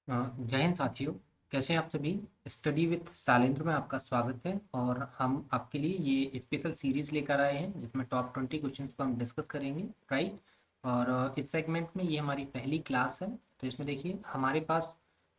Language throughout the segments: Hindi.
जय हिंद साथियों। कैसे हैं आप सभी। स्टडी विथ शैलेंद्र में आपका स्वागत है और हम आपके लिए ये स्पेशल सीरीज लेकर आए हैं जिसमें टॉप 20 क्वेश्चंस को हम डिस्कस करेंगे। राइट। और इस सेगमेंट में ये हमारी पहली क्लास है। तो इसमें देखिए हमारे पास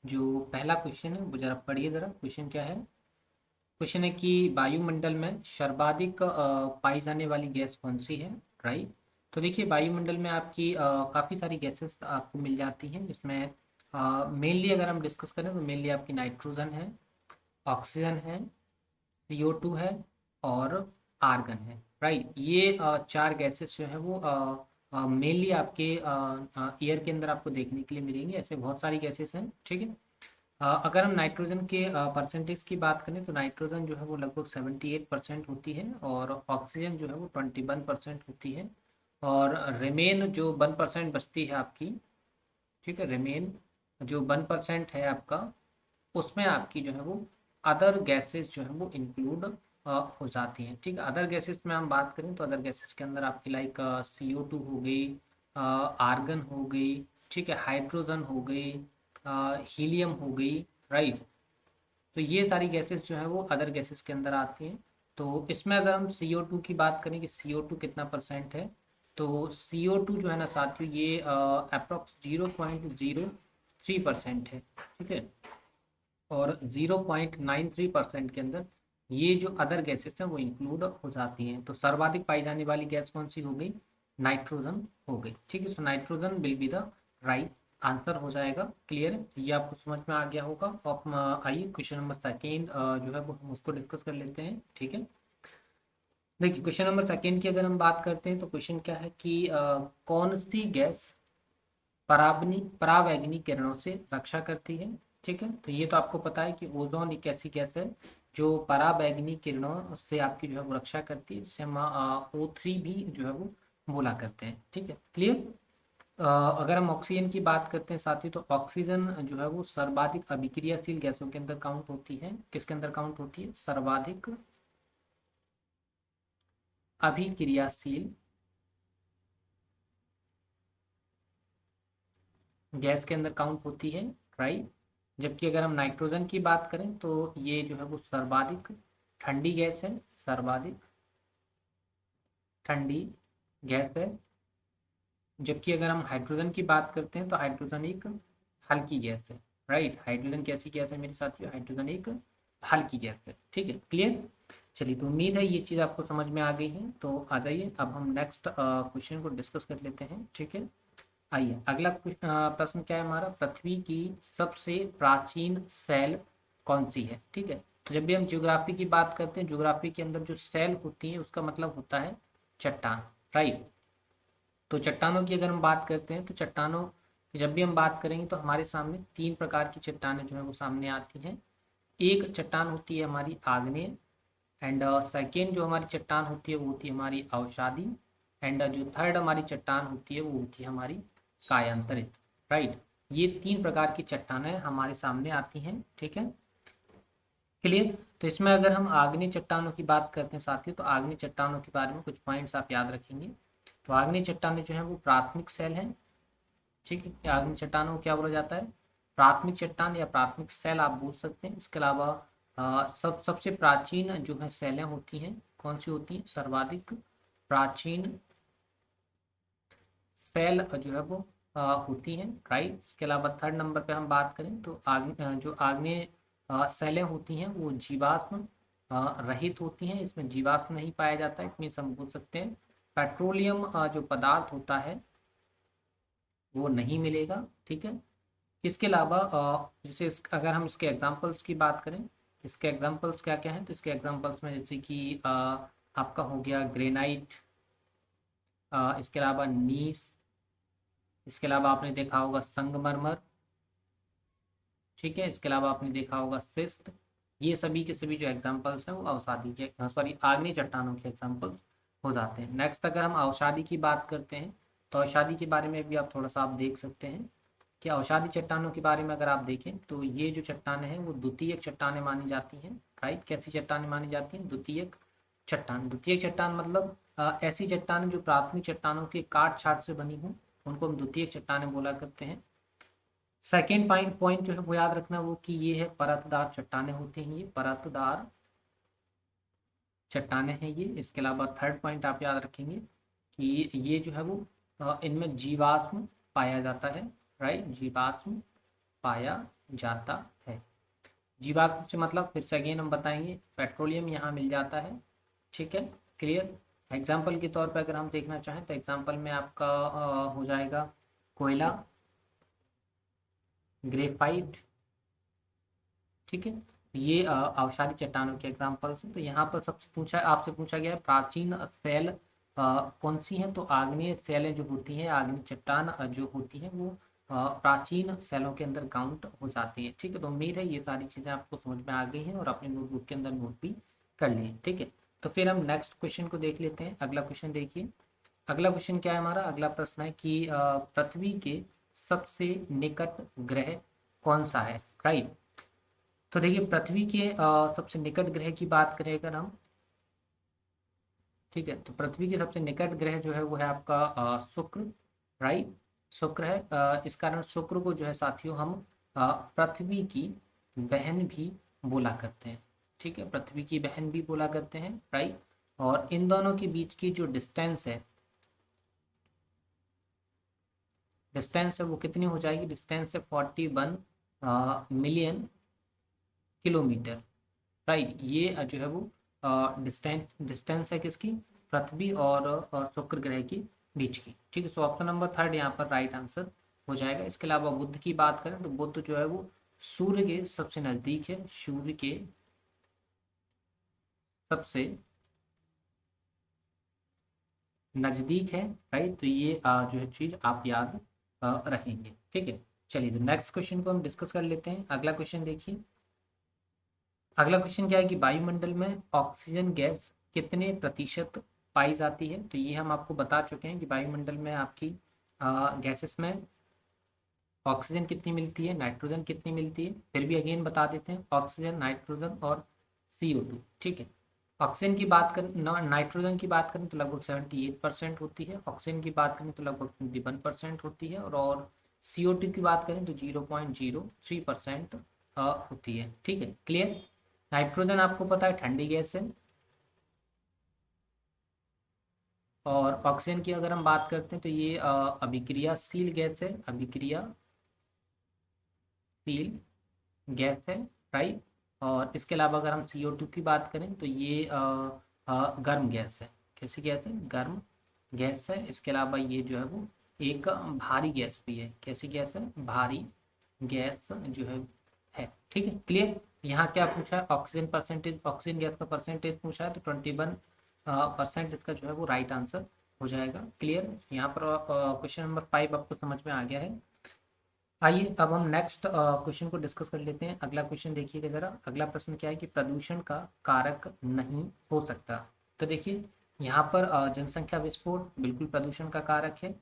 जो पहला क्वेश्चन है वो जरा पढ़िए ज़रा। क्वेश्चन क्या है। क्वेश्चन है कि वायुमंडल में सर्वाधिक पाई जाने वाली गैस कौन सी है। राइट। तो देखिए वायुमंडल में आपकी काफ़ी सारी गैसेस आपको मिल जाती हैं जिसमें मेनली अगर हम डिस्कस करें तो मेनली आपकी नाइट्रोजन है, ऑक्सीजन है, CO2 है और आर्गन है। राइट। ये चार गैसेस जो है वो मेनली आपके एयर के अंदर आपको देखने के लिए मिलेंगे। ऐसे बहुत सारी गैसेस हैं। ठीक है। अगर हम नाइट्रोजन के परसेंटेज की बात करें तो नाइट्रोजन जो है वो लगभग 78% होती है और ऑक्सीजन जो है वो 21% होती है। और रिमेन जो 1% बचती है आपकी, ठीक है, रिमेन जो 1% है आपका, उसमें आपकी जो है वो अदर गैसेस जो है वो इंक्लूड हो जाती हैं। ठीक है। अदर गैसेस में हम बात करें तो अदर गैसेस के अंदर आपकी लाइक CO2 हो गई, आर्गन हो गई, ठीक है, हाइड्रोजन हो गई, हीलियम हो गई। राइट। तो ये सारी गैसेस जो है वो अदर गैसेस के अंदर आती हैं। तो इसमें अगर हम CO2 की बात करें कि CO2 कितना परसेंट है, तो CO2 जो है ना साथियों ये अप्रोक्स 0.03% है। ठीक है। और 0.93% के अंदर ये जो अदर गैसेस हैं वो इंक्लूड हो जाती हैं। तो सर्वाधिक पाई जाने वाली गैस कौन सी हो गई, नाइट्रोजन हो गई। ठीक है। So nitrogen will be the right answer हो जाएगा। क्लियर, ये आपको समझ में आ गया होगा। आइए क्वेश्चन नंबर सेकेंड जो है वो हम उसको डिस्कस कर लेते हैं। ठीक है। देखिए क्वेश्चन नंबर सेकेंड की अगर हम बात करते हैं तो क्वेश्चन क्या है कि कौन सी गैस परावैंगनी किरणों से रक्षा करती है। ठीक है। तो ये तो आपको पता है कि ओजोन एक ऐसी गैस है जो परावैंगनी किरणों से आपकी जो है वो रक्षा करती है, जिसे हम O3 भी जो है वो बोला करते हैं। ठीक है। क्लियर। अगर हम ऑक्सीजन की बात करते हैं साथ ही, तो ऑक्सीजन जो है वो सर्वाधिक अभिक्रियाशील गैसों के अंदर काउंट होती है। किसके अंदर काउंट होती है, सर्वाधिक अभिक्रियाशील गैस के अंदर काउंट होती है। राइट। जबकि अगर हम नाइट्रोजन की बात करें तो ये जो है वो सर्वाधिक ठंडी गैस है, सर्वाधिक ठंडी गैस है। जबकि अगर हम हाइड्रोजन की बात करते हैं तो हाइड्रोजन एक हल्की गैस है। राइट। हाइड्रोजन कैसी गैस है मेरे साथियों, हाइड्रोजन एक हल्की गैस है। ठीक है। क्लियर। चलिए, तो उम्मीद है ये चीज़ आपको समझ में आ गई है। तो आ जाइए अब हम नेक्स्ट क्वेश्चन को डिस्कस कर लेते हैं। ठीक है। आइए अगला प्रश्न क्या है हमारा, पृथ्वी की सबसे प्राचीन सेल कौन सी है। ठीक है। तो जब भी हम ज्योग्राफी की बात करते हैं, ज्योग्राफी के अंदर जो सेल होती है उसका मतलब होता है चट्टान। राइट। तो चट्टानों की अगर हम बात करते हैं तो चट्टानों की जब भी हम बात करेंगे तो हमारे सामने तीन प्रकार की चट्टानें जो है वो सामने आती हैं। एक चट्टान होती है हमारी आग्नेय, एंड सेकेंड जो हमारी चट्टान होती है वो होती है हमारी अवसादी, एंड जो थर्ड हमारी चट्टान होती है वो होती है हमारी कायांतरित। राइट। ये तीन प्रकार की चट्टानें हमारे सामने आती हैं। ठीक है। क्लियर। तो इसमें अगर हम आग्नेय चट्टानों की बात करते हैं साथियों, तो आग्नेय चट्टानों के बारे में कुछ पॉइंट्स आप याद रखेंगे। तो आग्नेय चट्टानें जो है वो प्राथमिक सेल हैं। ठीक है। आग्नेय चट्टानों को क्या बोला जाता है, प्राथमिक चट्टान या प्राथमिक सेल आप बोल सकते हैं। इसके अलावा सबसे प्राचीन जो है सेलें होती हैं, कौन सी होती हैं, सर्वाधिक प्राचीन सेल जो है वो होती हैं। राइट। इसके अलावा थर्ड नंबर पे हम बात करें तो जो आग्नेय सेलें होती हैं वो जीवाश्म रहित होती हैं। इसमें जीवाश्म नहीं पाया जाता है। इतनी हम बोल सकते हैं पेट्रोलियम जो पदार्थ होता है वो नहीं मिलेगा। ठीक है। इसके अलावा जैसे अगर हम इसके एग्जांपल्स की बात करें, इसके एग्जांपल्स क्या क्या हैं, तो इसके एग्जांपल्स में जैसे कि आपका हो गया ग्रेनाइट, इसके अलावा नीस, इसके अलावा आपने देखा होगा संगमरमर। ठीक है। इसके अलावा आपने देखा होगा सिस्ट। ये सभी के सभी जो एग्जांपल्स हैं वो अवसादी के, सॉरी, आग्नेय चट्टानों के एग्जांपल्स हो जाते हैं। नेक्स्ट अगर हम अवसादी की बात करते हैं तो अवसादी के बारे में भी आप थोड़ा सा आप देख सकते हैं कि अवसादी चट्टानों के बारे में अगर आप देखें तो ये जो चट्टानें हैं वो द्वितीयक चट्टानें मानी जाती हैं। राइट। कैसी चट्टानें मानी जाती हैं, द्वितीयक चट्टान। द्वितीयक चट्टान मतलब ऐसी चट्टानें जो प्राथमिक चट्टानों के काट छाट से बनी हों, उनको हम द्वितीयक चट्टानें बोला करते हैं। सेकेंड पॉइंट जो है वो याद रखना वो कि ये है परतदार चट्टाने होते हैं, ये परतदार चट्टाने हैं ये। इसके अलावा थर्ड पॉइंट आप याद रखेंगे कि ये जो है वो इनमें जीवाश्म पाया जाता है, राइट, जीवाश्म पाया जाता है। जीवाश्म से मतलब फिर से अगेन हम बताएंगे पेट्रोलियम यहाँ मिल जाता है, ठीक है, क्लियर। एग्जाम्पल के तौर पर अगर हम देखना चाहें तो एग्जाम्पल में आपका हो जाएगा कोयला, ग्रेफाइट, ठीक है। ये अवसादी चट्टानों के एग्जाम्पल्स हैं। तो यहाँ पर सबसे पूछा आपसे पूछा गया है प्राचीन सेल कौन सी हैं, तो आग्नेय सेलें जो होती हैं, आग्नेय चट्टान जो होती हैं वो प्राचीन सेलों के अंदर काउंट हो जाती है, ठीक है। तो उम्मीद है ये सारी चीज़ें आपको समझ में आ गई हैं और अपने नोटबुक के अंदर नोट भी कर लिए, ठीक है। तो फिर हम नेक्स्ट क्वेश्चन को देख लेते हैं। अगला क्वेश्चन देखिए, अगला क्वेश्चन क्या है हमारा, अगला प्रश्न है कि पृथ्वी के सबसे निकट ग्रह कौन सा है, राइट। तो देखिए पृथ्वी के सबसे निकट ग्रह की बात करें अगर हम, ठीक है, तो पृथ्वी के सबसे निकट ग्रह जो है वो है आपका शुक्र, राइट, शुक्र है। इस कारण शुक्र को जो है साथियों हम पृथ्वी की बहन भी बोला करते हैं, ठीक है, पृथ्वी की बहन भी बोला करते हैं, राइट। और इन दोनों के बीच की जो डिस्टेंस है वो कितनी हो जाएगी, डिस्टेंस है 41 मिलियन किलोमीटर, राइट। ये जो है वो डिस्टेंस है किसकी, पृथ्वी और शुक्र ग्रह के बीच की, ठीक है। सो ऑप्शन नंबर थर्ड यहाँ पर राइट आंसर हो जाएगा। इसके अलावा बुध की बात करें तो बुध जो है वो सूर्य के सबसे नजदीक है, सूर्य के सबसे नजदीक है, राइट। तो ये जो है चीज आप याद रखेंगे, ठीक है। चलिए तो नेक्स्ट क्वेश्चन को हम डिस्कस कर लेते हैं। अगला क्वेश्चन देखिए, अगला क्वेश्चन क्या है कि वायुमंडल में ऑक्सीजन गैस कितने प्रतिशत पाई जाती है। तो ये हम आपको बता चुके हैं कि वायुमंडल में आपकी गैसेस में ऑक्सीजन कितनी मिलती है, नाइट्रोजन कितनी मिलती है। फिर भी अगेन बता देते हैं, ऑक्सीजन, नाइट्रोजन और CO2, ठीक है। ऑक्सीजन की बात करें, नाइट्रोजन की बात करें तो लगभग 78% होती है, ऑक्सीजन की बात करें तो लगभग 21% होती है, और CO2 की बात करें तो 0.03% होती है, ठीक है, क्लियर। नाइट्रोजन आपको पता है ठंडी गैस है, और ऑक्सीजन की अगर हम बात करते हैं तो ये अभिक्रियाशील गैस है, अभिक्रियाशील गैस है, राइट। और इसके अलावा अगर हम CO2 की बात करें तो ये गर्म गैस है। कैसी गैस है, गर्म गैस है। इसके अलावा ये जो है वो एक भारी गैस भी है। कैसी गैस है, भारी गैस जो है, ठीक है, क्लियर। यहाँ क्या पूछा है, ऑक्सीजन परसेंटेज, ऑक्सीजन गैस का परसेंटेज पूछा है, तो 21% इसका जो है वो राइट आंसर हो जाएगा, क्लियर। यहाँ पर क्वेश्चन नंबर 5 आपको समझ में आ गया है। आइए अब हम नेक्स्ट क्वेश्चन को डिस्कस कर लेते हैं। अगला क्वेश्चन देखिएगा जरा, अगला प्रश्न क्या है कि प्रदूषण का कारक नहीं हो सकता। तो देखिए यहाँ पर जनसंख्या विस्फोट बिल्कुल प्रदूषण का कारक है,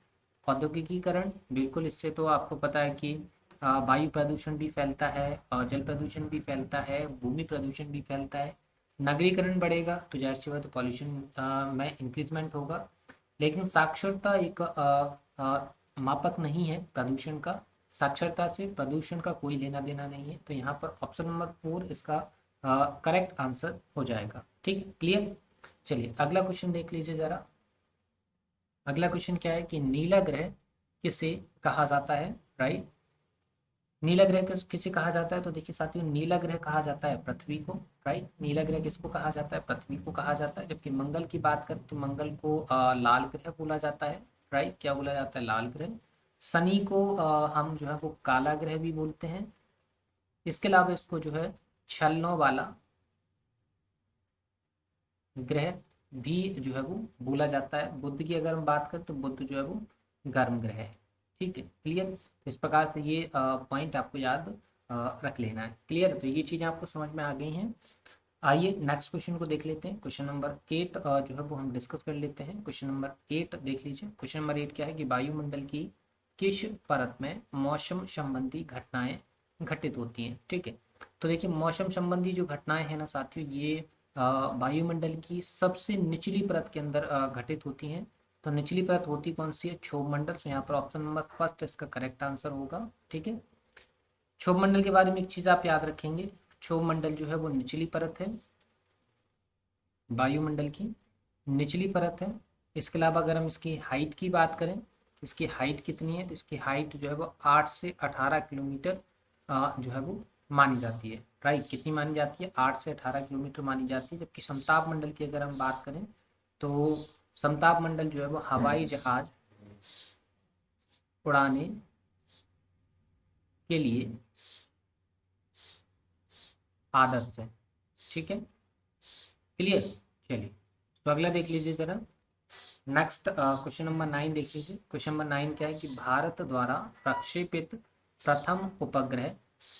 औद्योगिकीकरण बिल्कुल, इससे तो आपको पता है कि वायु प्रदूषण भी फैलता है, जल प्रदूषण भी फैलता है, भूमि प्रदूषण भी फैलता है। नगरीकरण बढ़ेगा तो जाहिर सी बात है पॉल्यूशन में इंक्रीजमेंट होगा। लेकिन साक्षरता एक मापक नहीं है प्रदूषण का, साक्षरता से प्रदूषण का कोई लेना देना नहीं है। तो यहाँ पर ऑप्शन नंबर 4 इसका करेक्ट आंसर हो जाएगा, ठीक है, क्लियर। चलिए अगला क्वेश्चन देख लीजिए जरा। अगला क्वेश्चन क्या है कि नीला ग्रह किसे कहा जाता है, राइट। नीला ग्रह किसे कहा जाता है, तो देखिए साथियों नीला ग्रह कहा जाता है पृथ्वी को, राइट। नीला ग्रह किसको कहा जाता है, पृथ्वी को कहा जाता है। जबकि मंगल की बात करें तो मंगल को लाल ग्रह बोला जाता है, राइट। क्या बोला जाता है, लाल ग्रह। शनि को हम जो है वो काला ग्रह भी बोलते हैं। इसके अलावा इसको जो है छलनों वाला ग्रह भी जो है वो बोला जाता है। बुध की अगर हम बात करें तो बुध जो है वो गर्म ग्रह है, ठीक है, क्लियर। तो इस प्रकार से ये पॉइंट आपको याद रख लेना है, क्लियर। तो ये चीज़ें आपको समझ में आ गई हैं। आइए नेक्स्ट क्वेश्चन को देख लेते हैं। क्वेश्चन नंबर 8 जो है वो हम डिस्कस कर लेते हैं। क्वेश्चन नंबर 8 देख लीजिए। क्वेश्चन नंबर 8 क्या है कि वायुमंडल की किस परत में मौसम संबंधी घटनाएं घटित होती हैं, ठीक है। तो देखिए मौसम संबंधी जो घटनाएं हैं ना साथियों, ये वायुमंडल की सबसे निचली परत के अंदर घटित होती हैं। तो निचली परत होती कौन सी है, क्षोभ मंडल। तो यहाँ पर ऑप्शन नंबर फर्स्ट इसका करेक्ट आंसर होगा, ठीक है। क्षोभ मंडल के बारे में एक चीज आप याद रखेंगे, क्षोभ मंडल जो है वो निचली परत है, वायुमंडल की निचली परत है। इसके अलावा अगर हम इसकी हाइट की बात करें तो इसकी हाइट कितनी है, तो इसकी हाइट जो है वो 8 से 18 किलोमीटर जो है वो मानी जाती है। राइट, कितनी मानी जाती है, 8 से 18 किलोमीटर मानी जाती है। जबकि समताप मंडल की अगर हम बात करें तो समताप मंडल जो है वो हवाई जहाज उड़ाने के लिए आदर्श है। ठीक है, क्लियर। चलिए तो अगला देख लीजिए जरा, नेक्स्ट क्वेश्चन नंबर 9 देख लीजिए। क्वेश्चन नंबर 9 क्या है कि भारत द्वारा प्रक्षेपित प्रथम उपग्रह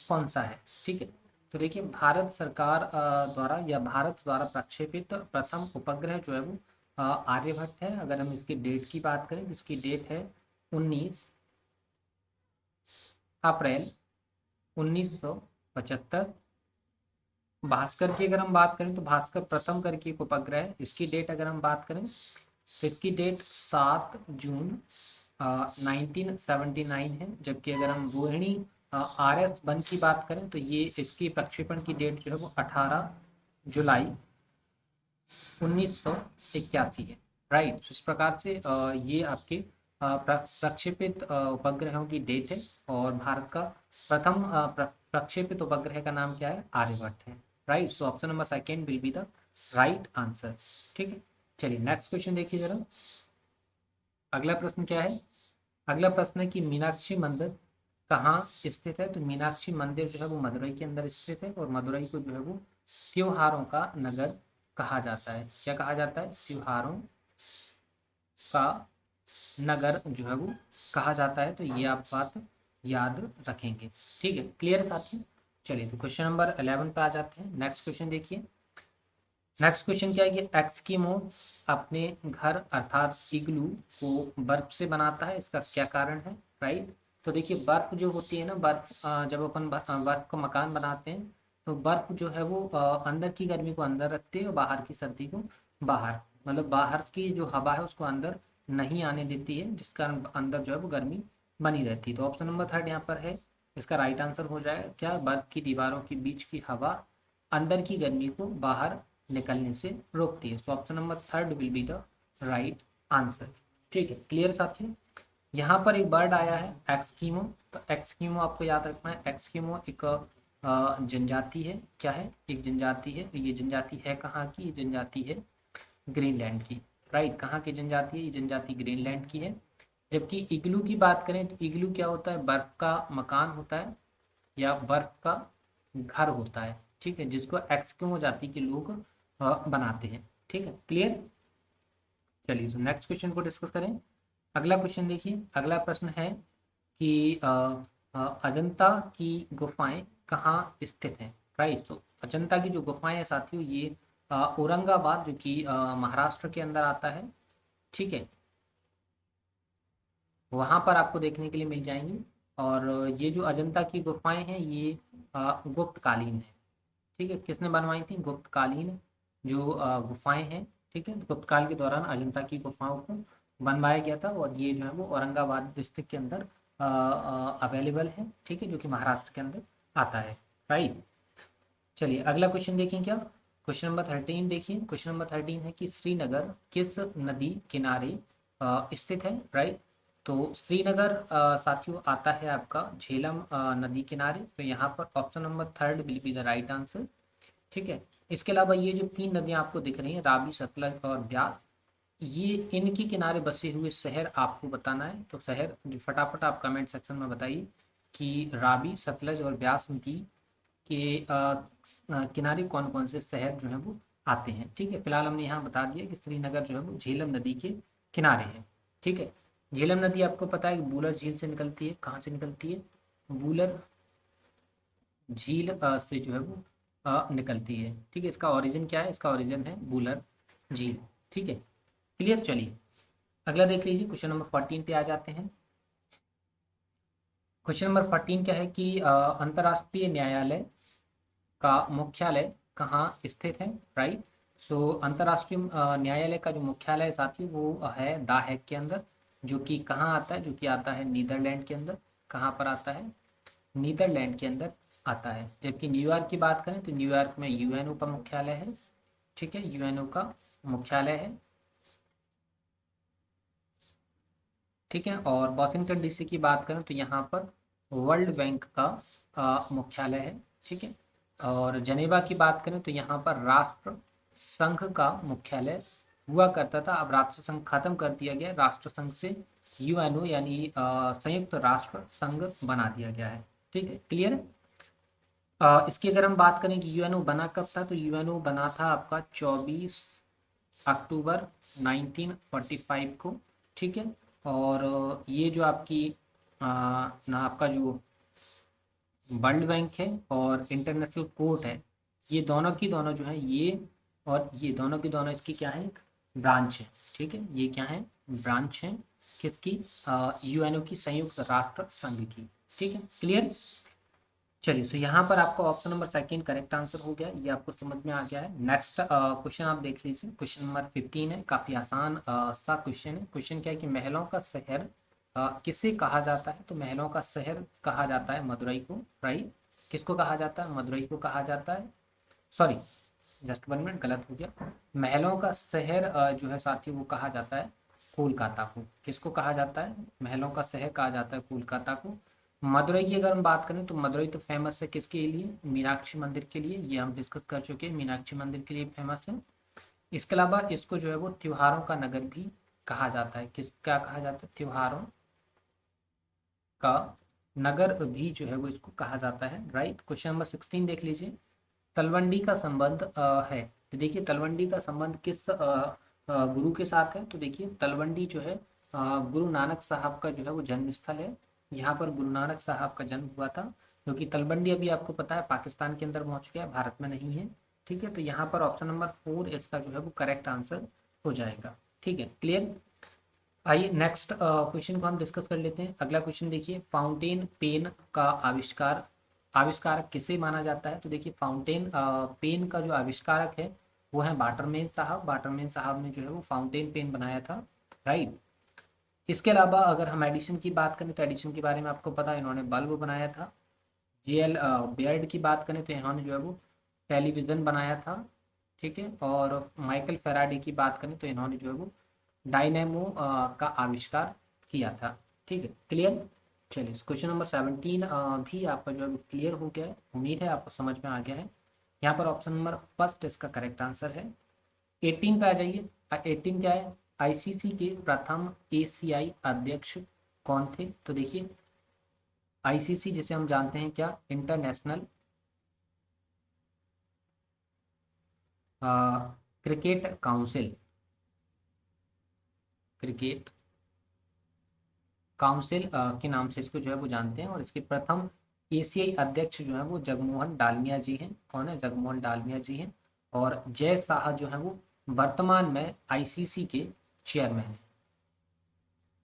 कौन सा है। ठीक है, तो देखिए भारत सरकार द्वारा या भारत द्वारा प्रक्षेपित प्रथम उपग्रह जो है वो आर्यभट्ट है। अगर हम इसकी डेट की बात करें तो इसकी डेट है 19 अप्रैल 1975। भास्कर की अगर हम बात करें तो भास्कर प्रथम करके एक उपग्रह है, इसकी डेट अगर हम बात करें तो इसकी डेट 7 जून 1979 है। जबकि अगर हम रोहिणी RS-1 की बात करें तो ये इसकी प्रक्षेपण की डेट जो है वो 18 जुलाई 1981 है। राइट, इस प्रकार से ये आपके प्रक्षेपित उपग्रहों की डेट है। और भारत का प्रथम प्रक्षेपित उपग्रह का नाम क्या है, आर्यभट्ट है। Right, so option number second will be the right answer. ठीक है, चलिए नेक्स्ट क्वेश्चन देखिए जरा। अगला प्रश्न क्या है, अगला प्रश्न है कि मीनाक्षी मंदिर कहाँ स्थित है। तो मीनाक्षी मंदिर जो है वो मदुरई के अंदर स्थित है। और मदुरई को जो है वो त्योहारों का नगर कहा जाता है। क्या कहा जाता है, त्योहारों का नगर जो है वो कहा जाता है। तो ये आप बात याद रखेंगे। ठीक है, क्लियर है साथियों। चलिए तो क्वेश्चन नंबर 11 पे आ जाते हैं। नेक्स्ट क्वेश्चन देखिए, नेक्स्ट क्वेश्चन क्या है कि एस्किमो अपने घर अर्थात इग्लू को बर्फ से बनाता है, इसका क्या कारण है। राइट, तो देखिए बर्फ जो होती है ना, बर्फ जब अपन बर्फ का मकान बनाते हैं तो बर्फ जो है वो अंदर की गर्मी को अंदर रखती है और बाहर की सर्दी को बाहर, मतलब बाहर की जो हवा है उसको अंदर नहीं आने देती है, जिस कारण अंदर जो है वो गर्मी बनी रहती है। तो ऑप्शन नंबर थर्ड यहाँ पर है, इसका राइट आंसर हो जाएगा क्या, बर्फ की दीवारों के बीच की हवा अंदर की गर्मी को बाहर निकलने से रोकती है। So option number third will be the right answer. ठीक है, क्लियर साथियों। यहाँ पर एक वर्ड आया है एक्सकीमो। तो एक्सकीमो आपको याद रखना है, एक्सकीमो एक जनजाति है। क्या है, एक जनजाति है। ये जनजाति है कहाँ की, ये जनजाति है ग्रीनलैंड की। राइट, कहाँ की जनजाति है, ये जनजाति ग्रीनलैंड की है। जबकि इग्लू की बात करें तो इग्लू क्या होता है, बर्फ का मकान होता है या बर्फ का घर होता है। ठीक है, जिसको एक्सक्यूमो जाति के लोग बनाते हैं। ठीक है, क्लियर। चलिए तो नेक्स्ट क्वेश्चन को डिस्कस करें। अगला क्वेश्चन देखिए, अगला प्रश्न है कि अजंता की गुफाएं कहाँ स्थित हैं। राइट, तो अजंता की जो गुफाएं हैं साथियों, ये औरंगाबाद जो कि महाराष्ट्र के अंदर आता है। ठीक है, वहां पर आपको देखने के लिए मिल जाएंगी। और ये जो अजंता की गुफाएं हैं ये गुप्तकालीन है। ठीक है, किसने बनवाई थी, गुप्तकालीन जो गुफाएं हैं। ठीक है, गुप्तकाल के दौरान अजंता की गुफाओं को बनवाया गया था। और ये जो है वो औरंगाबाद डिस्ट्रिक्ट के अंदर अवेलेबल है। ठीक है, जो कि महाराष्ट्र के अंदर आता है। राइट, चलिए अगला क्वेश्चन देखें क्या, क्वेश्चन नंबर 13 देखिए। क्वेश्चन नंबर 13 है कि श्रीनगर किस नदी किनारे स्थित है। राइट, तो श्रीनगर साथियों आता है आपका झेलम नदी किनारे। तो यहाँ पर option number third will be the right answer. ठीक है, इसके अलावा ये जो तीन नदियां आपको दिख रही हैं, रावी, सतलज और ब्यास, ये इनके किनारे बसे हुए शहर आपको बताना है। तो शहर फटाफट आप कमेंट सेक्शन में बताइए कि रावी, सतलज और ब्यास नदी के किनारे कौन कौन से शहर जो हैं वो आते हैं। ठीक है, फिलहाल हमने यहाँ बता दिया कि श्रीनगर जो है वो झेलम नदी के किनारे है। ठीक है, झेलम नदी आपको पता है कि बूलर झील से निकलती है। कहाँ से निकलती है, बूलर झील से जो है वो निकलती है। ठीक है, इसका ओरिजिन क्या है, इसका ओरिजिन है बूलर झील। ठीक है, क्लियर। चलिए अगला देख लीजिए, क्वेश्चन नंबर 14 पे आ जाते हैं। क्वेश्चन नंबर 14 क्या है कि अंतर्राष्ट्रीय न्यायालय का मुख्यालय कहाँ स्थित है। राइट, सो अंतर्राष्ट्रीय न्यायालय का जो मुख्यालय है साथियों वो है द हेग के अंदर, जो कि कहाँ आता है, जो कि आता है नीदरलैंड के अंदर। कहाँ पर आता है, नीदरलैंड के अंदर आता है। जबकि न्यूयॉर्क की बात करें तो न्यूयॉर्क में यूएनओ का मुख्यालय है। ठीक है, यूएनओ का मुख्यालय है। ठीक है, और वॉशिंगटन डीसी की बात करें तो यहाँ पर वर्ल्ड बैंक का मुख्यालय है। ठीक है, और जनेवा की बात करें तो यहाँ पर राष्ट्र संघ का मुख्यालय हुआ करता था। अब राष्ट्र संघ खत्म कर दिया गया, राष्ट्र संघ से यूएनओ यानी संयुक्त राष्ट्र संघ बना दिया गया है। ठीक है, क्लियर है। इसकी अगर हम बात करें कि यूएनओ बना कब था, तो यूएनओ बना था आपका 24 अक्टूबर 1945 को। ठीक है, और ये जो आपकी ना आपका जो वर्ल्ड बैंक है और इंटरनेशनल कोर्ट है, ये दोनों की दोनों जो है ये, और ये दोनों की दोनों इसकी क्या है, ब्रांच है। ठीक है, ये क्या है, ब्रांच है किसकी, यूएनओ की, संयुक्त राष्ट्र संघ की। ठीक है, क्लियर। चलिए, सो यहाँ पर आपका option number second correct answer हो गया, ये आपको समझ में आ गया है। नेक्स्ट क्वेश्चन आप देख लीजिए, क्वेश्चन नंबर 15 है, काफी आसान सा क्वेश्चन है। क्वेश्चन क्या है कि महलों का शहर किसे कहा जाता है, तो महलों का शहर कहा जाता है मदुरई को, राइट। किसको कहा जाता है, मदुरई को कहा जाता है। सॉरी, जस्ट 1 मिनट, गलत हो गया। महलों का शहर जो है साथियों वो कहा जाता है कोलकाता को। किसको कहा जाता है, महलों का शहर कहा जाता है कोलकाता को। मदुरई की अगर हम बात करें तो मदुरई तो फेमस है किसके लिए, मीनाक्षी मंदिर के लिए, ये हम डिस्कस कर चुके हैं, मीनाक्षी मंदिर के लिए फेमस है। इसके अलावा इसको जो है वो त्योहारों का नगर भी कहा जाता है। किस क्या कहा जाता है, त्योहारों का नगर भी जो है वो इसको कहा जाता है, राइट। क्वेश्चन नंबर 16 देख लीजिए, तलवंडी का संबंध है, तो देखिए तलवंडी का संबंध किस गुरु के साथ है, तो देखिए तलवंडी जो है गुरु नानक साहब का जो है वो जन्म स्थल है। यहाँ पर गुरु नानक साहब का जन्म हुआ था, क्योंकि तलवंडी अभी आपको पता है पाकिस्तान के अंदर पहुंच गया, भारत में नहीं है। ठीक है, तो यहाँ पर ऑप्शन नंबर 4 इसका जो है वो करेक्ट आंसर हो जाएगा। ठीक है, क्लियर। आइए नेक्स्ट क्वेश्चन को हम डिस्कस कर लेते हैं। अगला क्वेश्चन देखिए, फाउंटेन पेन का आविष्कारक किसे माना जाता है, तो देखिए फाउंटेन पेन का जो आविष्कारक है वो है वाटरमैन साहब। वाटरमैन साहब ने जो है वो फाउंटेन पेन बनाया था, राइट। इसके अलावा अगर हम एडिशन की बात करें तो एडिशन के बारे में आपको पता है, इन्होंने बल्ब बनाया था। जेएल बेयर्ड की बात करें तो इन्होंने जो है वो टेलीविज़न बनाया था। ठीक है, और माइकल फेराडे की बात करें तो इन्होंने जो है वो डायनेमो का आविष्कार किया था। ठीक है, क्लियर। चलिए, क्वेश्चन नंबर 17 भी आपका जो है क्लियर हो गया है, उम्मीद है आपको समझ में आ गया है। यहाँ पर ऑप्शन नंबर फर्स्ट इसका करेक्ट आंसर है। 18 पे आ जाइए। 18 क्या है, आईसीसी के प्रथम एशियाई अध्यक्ष कौन थे, तो देखिए आईसीसी जिसे हम जानते हैं क्या, international cricket council, cricket council के नाम से इसको जो है वो जानते हैं। और इसके प्रथम एशियाई अध्यक्ष जो है वो जगमोहन डालमिया जी हैं। कौन है, जगमोहन डालमिया जी हैं। और जय शाह जो है वो वर्तमान में आईसीसी के चेयरमैन हैं।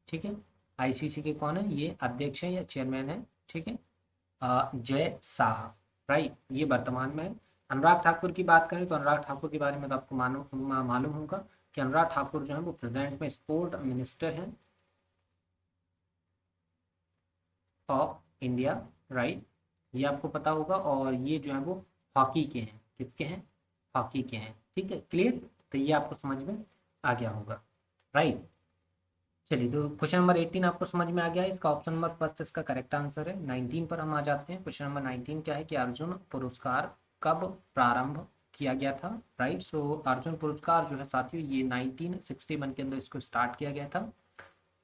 ठीक है, आईसीसी के कौन है, ये अध्यक्ष है या चेयरमैन है। ठीक है, जय शाह, राइट, ये वर्तमान में है। अनुराग ठाकुर की बात करें तो अनुराग ठाकुर के बारे में तो आपको मालूम होगा कि अनुराग ठाकुर जो है वो प्रेजेंट में स्पोर्ट मिनिस्टर हैं ऑफ इंडिया, राइट, ये आपको पता होगा। और ये जो है वो हॉकी के हैं, किसके हैं, हॉकी के हैं। ठीक है, क्लियर, तो ये आपको समझ में आ गया होगा, राइट। चलिए, तो क्वेश्चन नंबर 18 आपको समझ में आ गया है, इसका ऑप्शन नंबर फर्स्ट इसका करेक्ट आंसर है। 19 पर हम आ जाते हैं। क्वेश्चन नंबर 19 क्या है कि अर्जुन पुरस्कार कब प्रारंभ किया गया था, राइट। सो अर्जुन पुरस्कार जो है साथियों ये 1961 के अंदर इसको स्टार्ट किया गया था।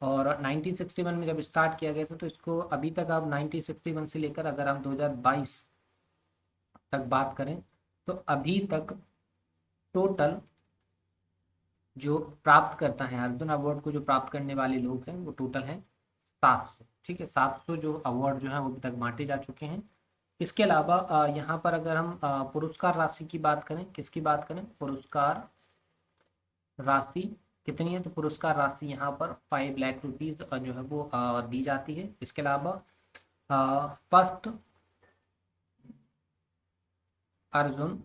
और 1961 में जब स्टार्ट किया गया था तो इसको अभी तक आप 1961 से लेकर अगर हम 2022 तक बात करें तो अभी तक टोटल जो प्राप्त करता है अर्जुन अवार्ड को, जो प्राप्त करने वाले लोग हैं वो टोटल हैं 700। ठीक है, 700 जो अवार्ड जो है वो अभी तक बांटे जा चुके हैं। इसके अलावा यहाँ पर अगर हम पुरस्कार राशि की बात करें, किसकी बात करें, पुरस्कार राशि कितनी है, तो पुरस्कार राशि यहाँ पर 5 लाख रुपीज जो है वो दी जाती है। इसके अलावा फर्स्ट अर्जुन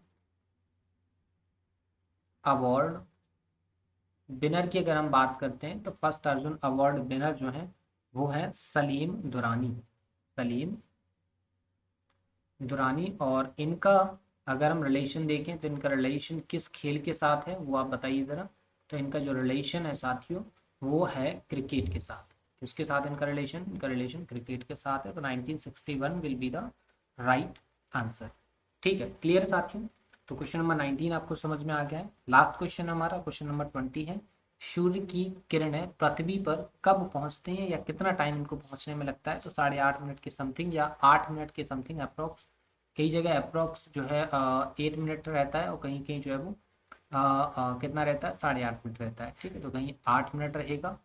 अवार्ड विनर की अगर हम बात करते हैं तो फर्स्ट अर्जुन अवार्ड विनर जो है वो है सलीम दुरानी, सलीम दुरानी, और इनका अगर हम रिलेशन देखें तो इनका रिलेशन किस खेल के साथ है वो आप बताइए ज़रा। तो इनका जो रिलेशन है साथियों वो है क्रिकेट के साथ। किसके साथ इनका रिलेशन क्रिकेट के साथ है। तो 1961 will be the right answer. ठीक है, क्लियर साथियों। तो क्वेश्चन नंबर 19 आपको समझ में आ गया है। लास्ट क्वेश्चन हमारा क्वेश्चन नंबर 20 है। सूर्य की किरणें पृथ्वी पर कब पहुंचते हैं या कितना टाइम इनको पहुंचने में लगता है। तो 8.5 मिनट के समथिंग या 8 मिनट के समथिंग अप्रोक्स। कई जगह अप्रोक्स जो है 8 मिनट रहता है और कहीं कहीं जो है वो कितना रहता है 8.5 मिनट रहता है। ठीक है, तो कहीं 8 मिनट रहेगा,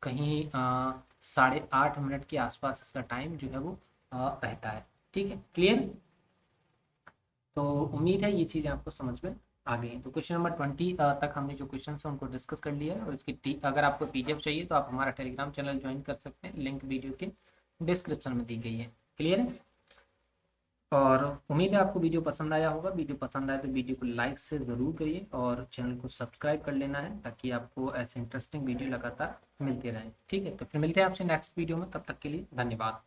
कहीं 8.5 मिनट के आसपास इसका टाइम जो है वो रहता है। ठीक है, क्लियर। तो उम्मीद है ये चीज़ें आपको समझ में आ गई हैं। तो क्वेश्चन नंबर 20 तक हमने जो क्वेश्चन है उनको डिस्कस कर लिया है। और इसकी अगर आपको पीडीएफ चाहिए तो आप हमारा टेलीग्राम चैनल ज्वाइन कर सकते हैं, लिंक वीडियो के डिस्क्रिप्शन में दी गई है। क्लियर है। और उम्मीद है आपको वीडियो पसंद आया होगा। वीडियो पसंद आए तो वीडियो को लाइक से ज़रूर करिए और चैनल को सब्सक्राइब कर लेना है ताकि आपको ऐसे इंटरेस्टिंग वीडियो लगातार मिलते रहें। ठीक है, तो फिर मिलते हैं आपसे नेक्स्ट वीडियो में। तब तक के लिए धन्यवाद।